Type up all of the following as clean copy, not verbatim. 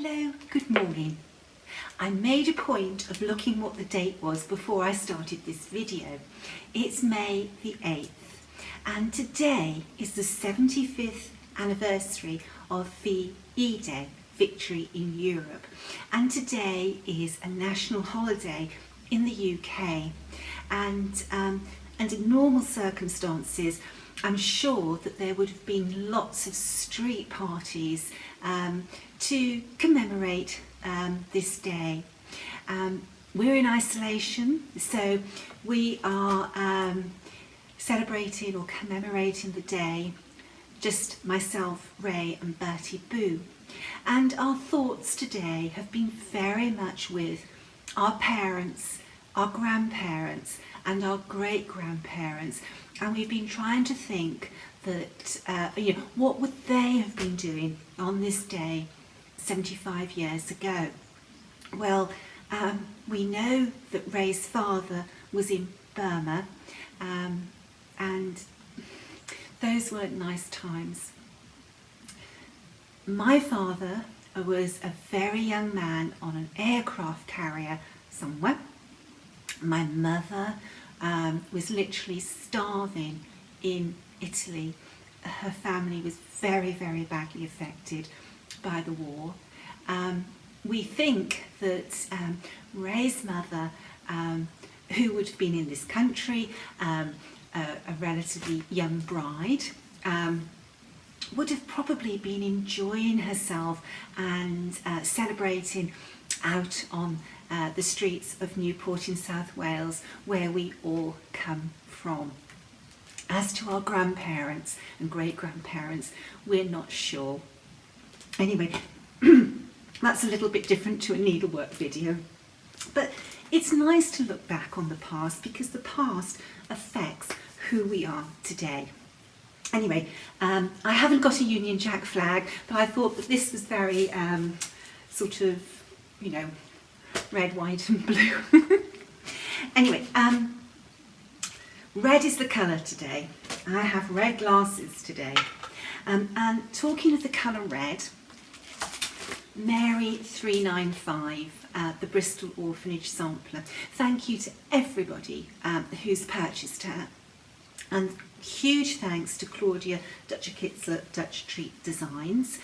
Hello, good morning. I made a point of looking what the date was before I started this video. It's May the 8th and today is the 75th anniversary of the E-Day, Victory in Europe, and today is a national holiday in the UK, and in normal circumstances I'm sure that there would have been lots of street parties to commemorate this day. We're in isolation, so we are celebrating or commemorating the day, just myself, Ray and Bertie Boo. And our thoughts today have been very much with our parents, our grandparents and our great-grandparents, and we've been trying to think that what would they have been doing on this day 75 years ago. Well, we know that Ray's father was in Burma, and those weren't nice times. My father was a very young man on an aircraft carrier somewhere. My mother was literally starving in Italy. Her family was very, very badly affected by the war. We think that Ray's mother, who would have been in this country, a relatively young bride, would have probably been enjoying herself and celebrating out on the streets of Newport in South Wales, where we all come from. As to our grandparents and great-grandparents, we're not sure. Anyway, that's a little bit different to a needlework video. But it's nice to look back on the past because the past affects who we are today. Anyway, I haven't got a Union Jack flag, but I thought that this was very sort of, red, white and blue. Anyway, red is the colour today. I have red glasses today. And talking of the colour red, Mary 395, the Bristol Orphanage sampler. Thank you to everybody who's purchased her. And huge thanks to Claudia Dutcher-Kitzler, Dutch Treat Designs,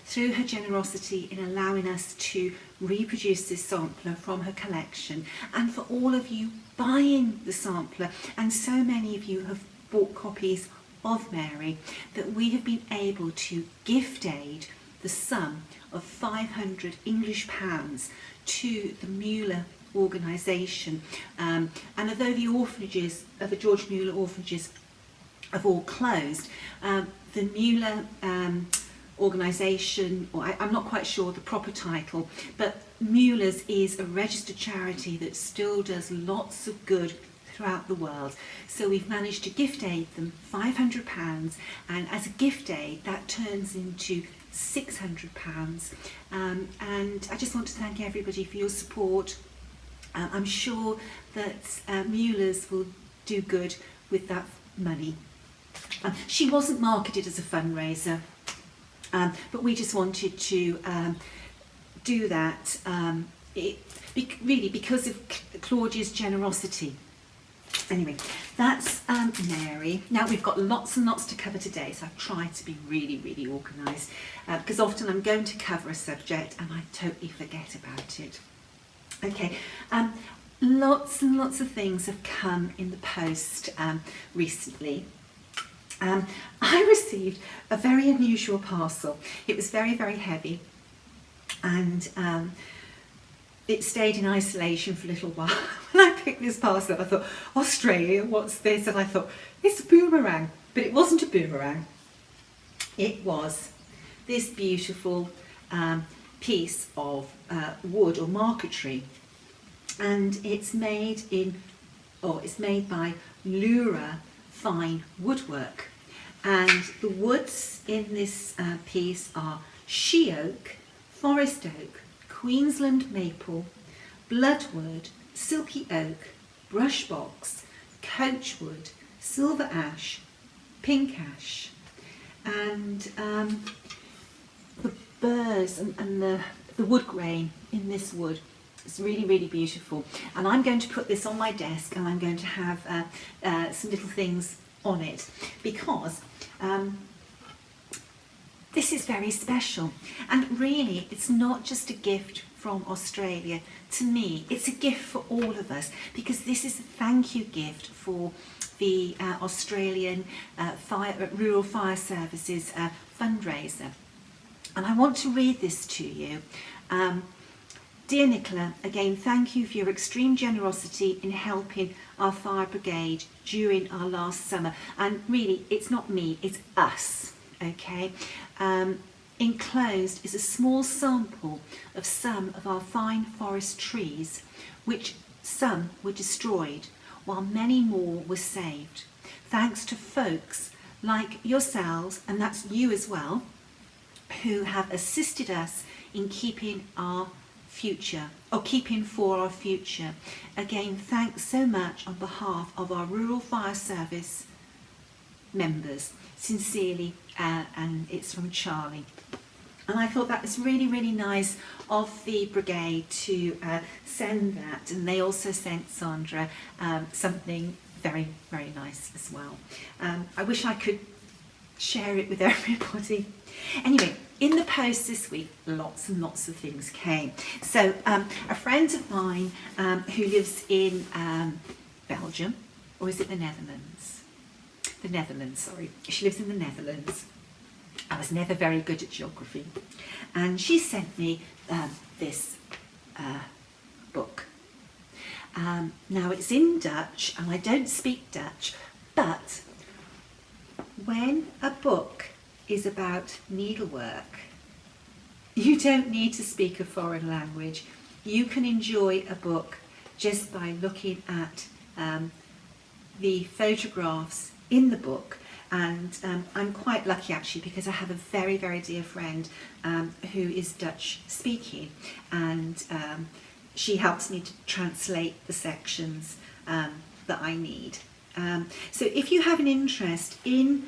through her generosity in allowing us to reproduce this sampler from her collection, and for all of you buying the sampler, and so many of you have bought copies of Mary, that we have been able to gift aid the sum of £500 English to the Muller organisation, and although the orphanages, the George Muller orphanages, have all closed, the Muller organisation, or I'm not quite sure the proper title, but Muller's is a registered charity that still does lots of good throughout the world. So we've managed to gift aid them £500, and as a gift aid that turns into £600, and I just want to thank everybody for your support. I'm sure that Muller's will do good with that money. She wasn't marketed as a fundraiser, but we just wanted to do that really because of Claudia's generosity. Anyway, that's Mary. Now we've got lots and lots to cover today, so I've tried to be really, really organised, because often I'm going to cover a subject and I totally forget about it. Okay, lots and lots of things have come in the post recently. I received a very unusual parcel. It was very, very heavy, and it stayed in isolation for a little while. When I picked this parcel up, I thought, Australia, what's this? And I thought, it's a boomerang. But it wasn't a boomerang. It was this beautiful piece of wood or marquetry, and it's made by Lura Fine Woodwork, and the woods in this piece are she oak, forest oak, Queensland maple, bloodwood, silky oak, brush box, coachwood, silver ash, pink ash, and the burrs and the wood grain in this wood. It's really, really beautiful. And I'm going to put this on my desk, and I'm going to have some little things on it, because this is very special. And really, it's not just a gift from Australia. To me, it's a gift for all of us, because this is a thank you gift for the Australian Rural Fire Services fundraiser. And I want to read this to you. Dear Nicola, again, thank you for your extreme generosity in helping our fire brigade during our last summer. And really, it's not me, it's us, okay? Enclosed is a small sample of some of our fine forest trees, which some were destroyed, while many more were saved. Thanks to folks like yourselves, and that's you as well, who have assisted us in keeping our future, or keeping for our future. Again, thanks so much on behalf of our Rural Fire Service members. Sincerely, and it's from Charlie. And I thought that was really, really nice of the brigade to send that. And they also sent Sandra something very, very nice as well. I wish I could share it with everybody. Anyway, in the post this week, lots and lots of things came. So a friend of mine who lives in Belgium, or is it the Netherlands? The Netherlands, sorry. She lives in the Netherlands. I was never very good at geography. And she sent me this book. Now it's in Dutch, and I don't speak Dutch, but when a book is about needlework, you don't need to speak a foreign language. You can enjoy a book just by looking at the photographs in the book. And I'm quite lucky actually, because I have a very, very dear friend who is Dutch speaking, and she helps me to translate the sections that I need. So if you have an interest in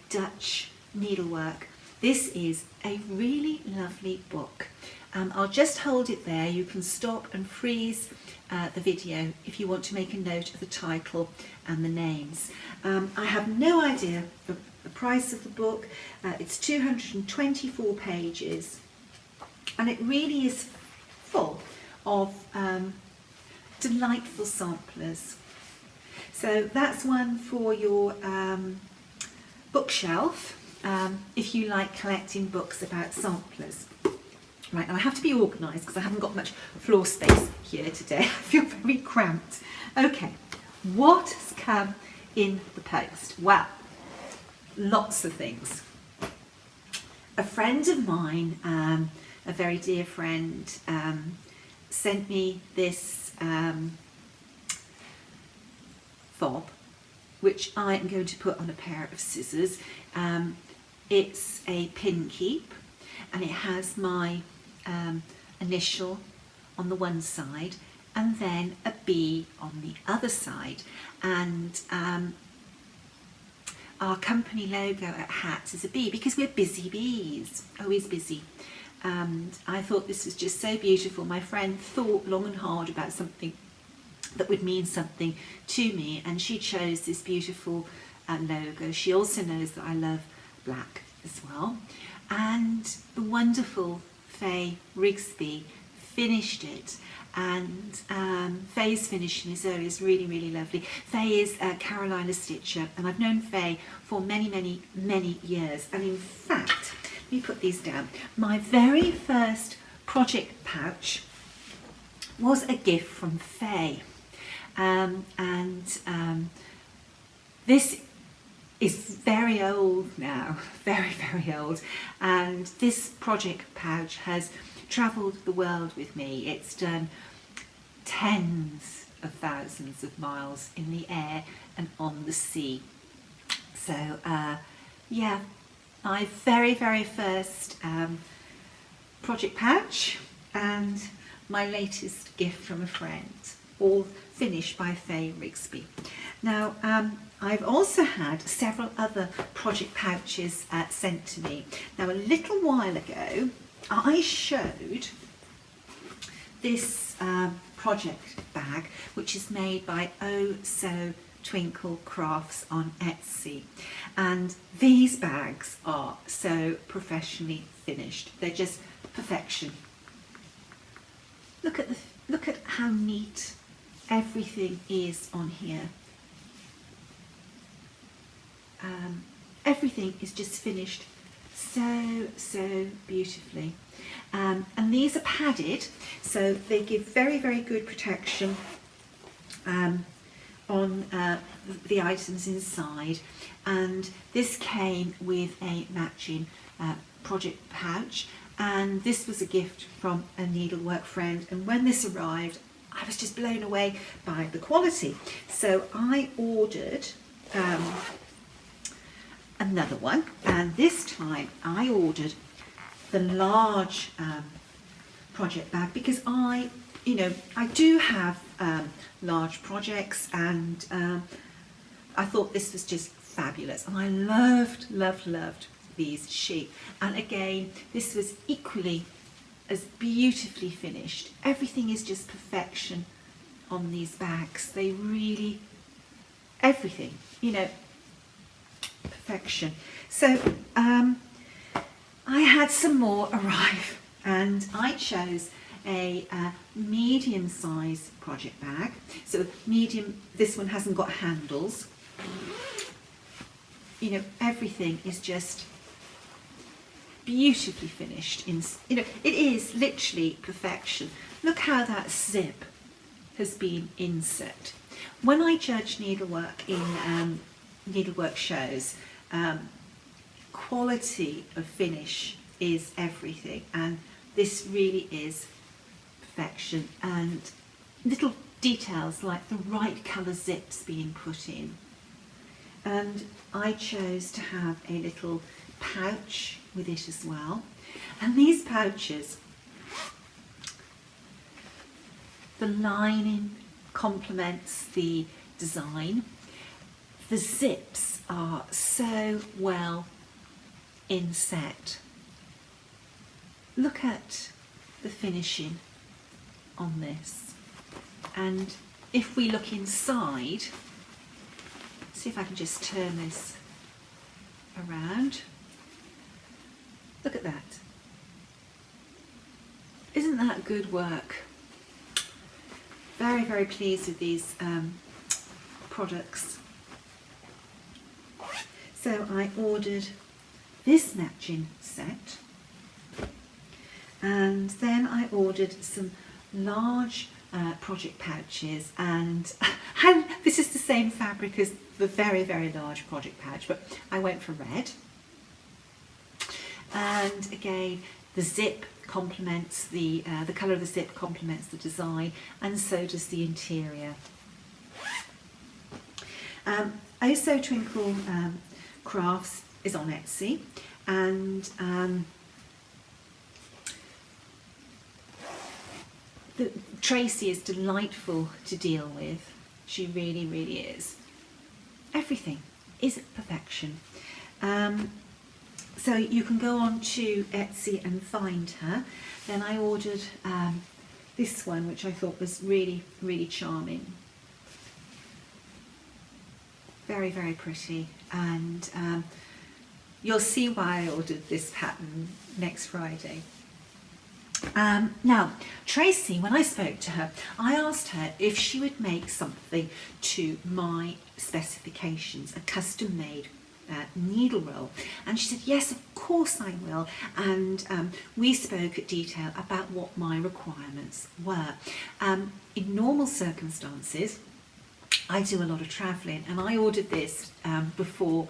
Dutch needlework, this is a really lovely book. I'll just hold it there. You can stop and freeze the video if you want to make a note of the title and the names. I have no idea the price of the book. It's 224 pages, and it really is full of delightful samplers. So that's one for your bookshelf if you like collecting books about samplers. Right, now I have to be organised because I haven't got much floor space here today. I feel very cramped. Okay, what has come in the post? Well, lots of things. A friend of mine, a very dear friend, sent me this fob, which I am going to put on a pair of scissors. It's a pin keep, and it has my initial on the one side and then a B on the other side, and our company logo at Hats is a bee because we're busy bees, always busy. And I thought this was just so beautiful. My friend thought long and hard about something that would mean something to me, and she chose this beautiful logo. She also knows that I love black as well, and the wonderful Faye Rigsby finished it, and Faye's finishing is really, really lovely. Faye is Carolina Stitcher, and I've known Faye for many, many, many years. And in fact, let me put these down. My very first project pouch was a gift from Faye, this is very old now, very, very old, and this project pouch has travelled the world with me. It's done tens of thousands of miles in the air and on the sea. So yeah, my very, very first project pouch, and my latest gift from a friend. all finished by Faye Rigsby. Now, I've also had several other project pouches sent to me. Now, a little while ago, I showed this project bag, which is made by Oh So Twinkle Crafts on Etsy, and these bags are so professionally finished. They're just perfection. Look at how neat everything is on here. Everything is just finished so beautifully, and these are padded, so they give very good protection on the items inside. And this came with a matching project pouch, and this was a gift from a needlework friend, and when this arrived I was just blown away by the quality. So I ordered another one, and this time I ordered the large project bag, because I do have large projects, and I thought this was just fabulous, and I loved these sheep. And again, this was equally as beautifully finished. Everything is just perfection on these bags. They really, everything, perfection. So I had some more arrive, and I chose a medium size project bag. So medium, this one hasn't got handles. Everything is just beautifully finished. It is literally perfection. Look how that zip has been inset. When I judge needlework in needlework shows, quality of finish is everything, and this really is perfection. And little details like the right colour zips being put in. And I chose to have a little pouch with it as well. And these pouches, the lining complements the design. The zips are so well inset. Look at the finishing on this. And if we look inside, see if I can just turn this around. Look at that. Isn't that good work? Very pleased with these products. So I ordered this matching set, and then I ordered some large project pouches, and this is the same fabric as the very large project pouch, but I went for red. And again, the zip complements the colour of the zip complements the design, and so does the interior. Oh So Twinkle Crafts is on Etsy, and Tracy is delightful to deal with. She really is. Everything is perfection. So you can go on to Etsy and find her. Then I ordered this one, which I thought was really charming. Very pretty, and you'll see why I ordered this pattern next Friday. Now, Tracy, when I spoke to her, I asked her if she would make something to my specifications, a custom-made needle roll, and she said yes, of course I will. And we spoke at detail about what my requirements were. In normal circumstances, I do a lot of travelling, and I ordered this before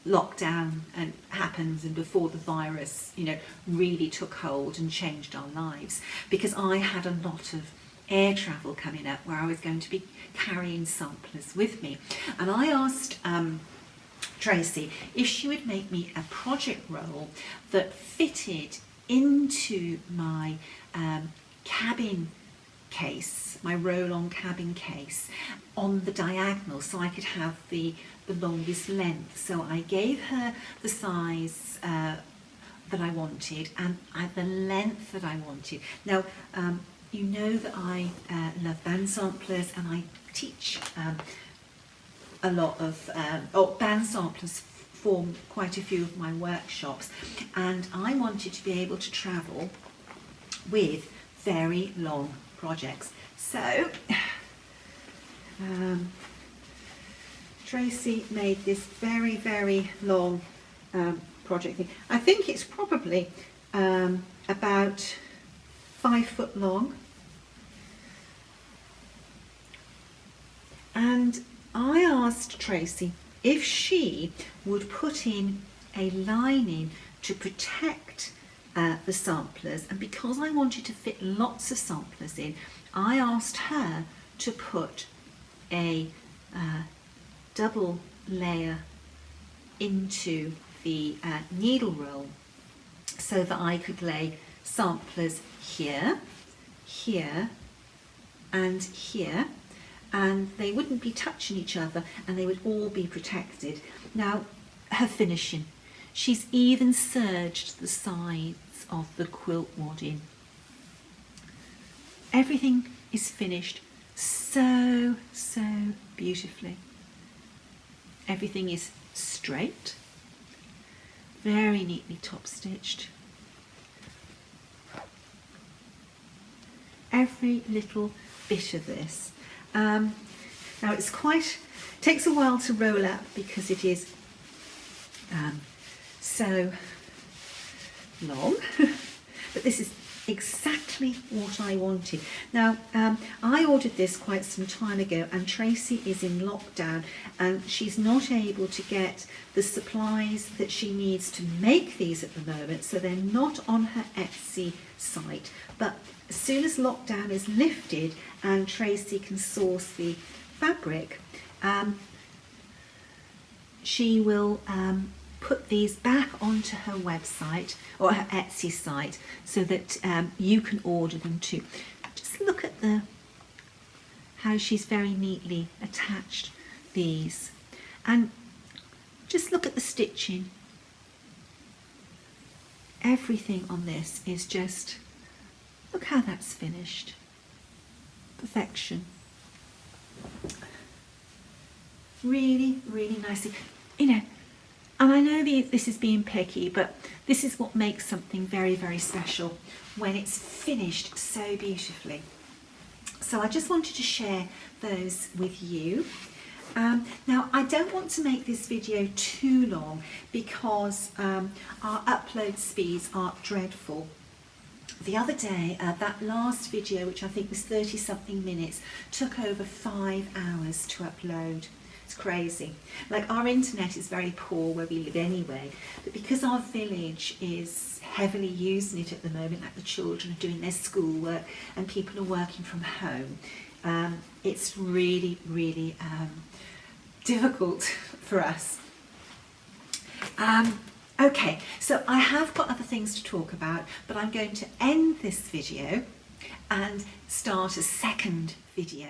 lockdown happened and before the virus really took hold and changed our lives, because I had a lot of air travel coming up where I was going to be carrying samplers with me. And I asked Tracy if she would make me a project roll that fitted into my cabin case, my roll-on cabin case, on the diagonal so I could have the longest length. So I gave her the size that I wanted and the length that I wanted. Now, you know that I love band samplers, and I teach a lot of, band samplers form quite a few of my workshops, and I wanted to be able to travel with very long projects. So Tracy made this very, very long project thing. I think it's probably about 5 foot long, and I asked Tracy if she would put in a lining to protect the samplers, and because I wanted to fit lots of samplers in, I asked her to put a double layer into the needle roll so that I could lay samplers here, here and here, and they wouldn't be touching each other and they would all be protected. Now, her finishing, she's even serged the sides of the quilt wadding. Everything is finished so beautifully. Everything is straight, very neatly top stitched. Every little bit of this. Now it's takes a while to roll up because it is so long, but this is exactly what I wanted. Now, I ordered this quite some time ago, and Tracy is in lockdown and she's not able to get the supplies that she needs to make these at the moment, so they're not on her Etsy site. But as soon as lockdown is lifted and Tracy can source the fabric, she will put these back onto her website or her Etsy site so that you can order them too. Just look at how she's very neatly attached these, and just look at the stitching. Everything on this is just, look how that's finished. Perfection. Really, really nicely. You know, and I know this is being picky, but this is what makes something very, very special, when it's finished so beautifully. So I just wanted to share those with you. Now, I don't want to make this video too long because our upload speeds are dreadful. The other day, that last video, which I think was 30-something minutes, took over 5 hours to upload. It's crazy. Like, our internet is very poor where we live anyway, but because our village is heavily using it at the moment, like the children are doing their schoolwork and people are working from home, it's really, really difficult for us. Okay, so I have got other things to talk about, but I'm going to end this video and start a second video.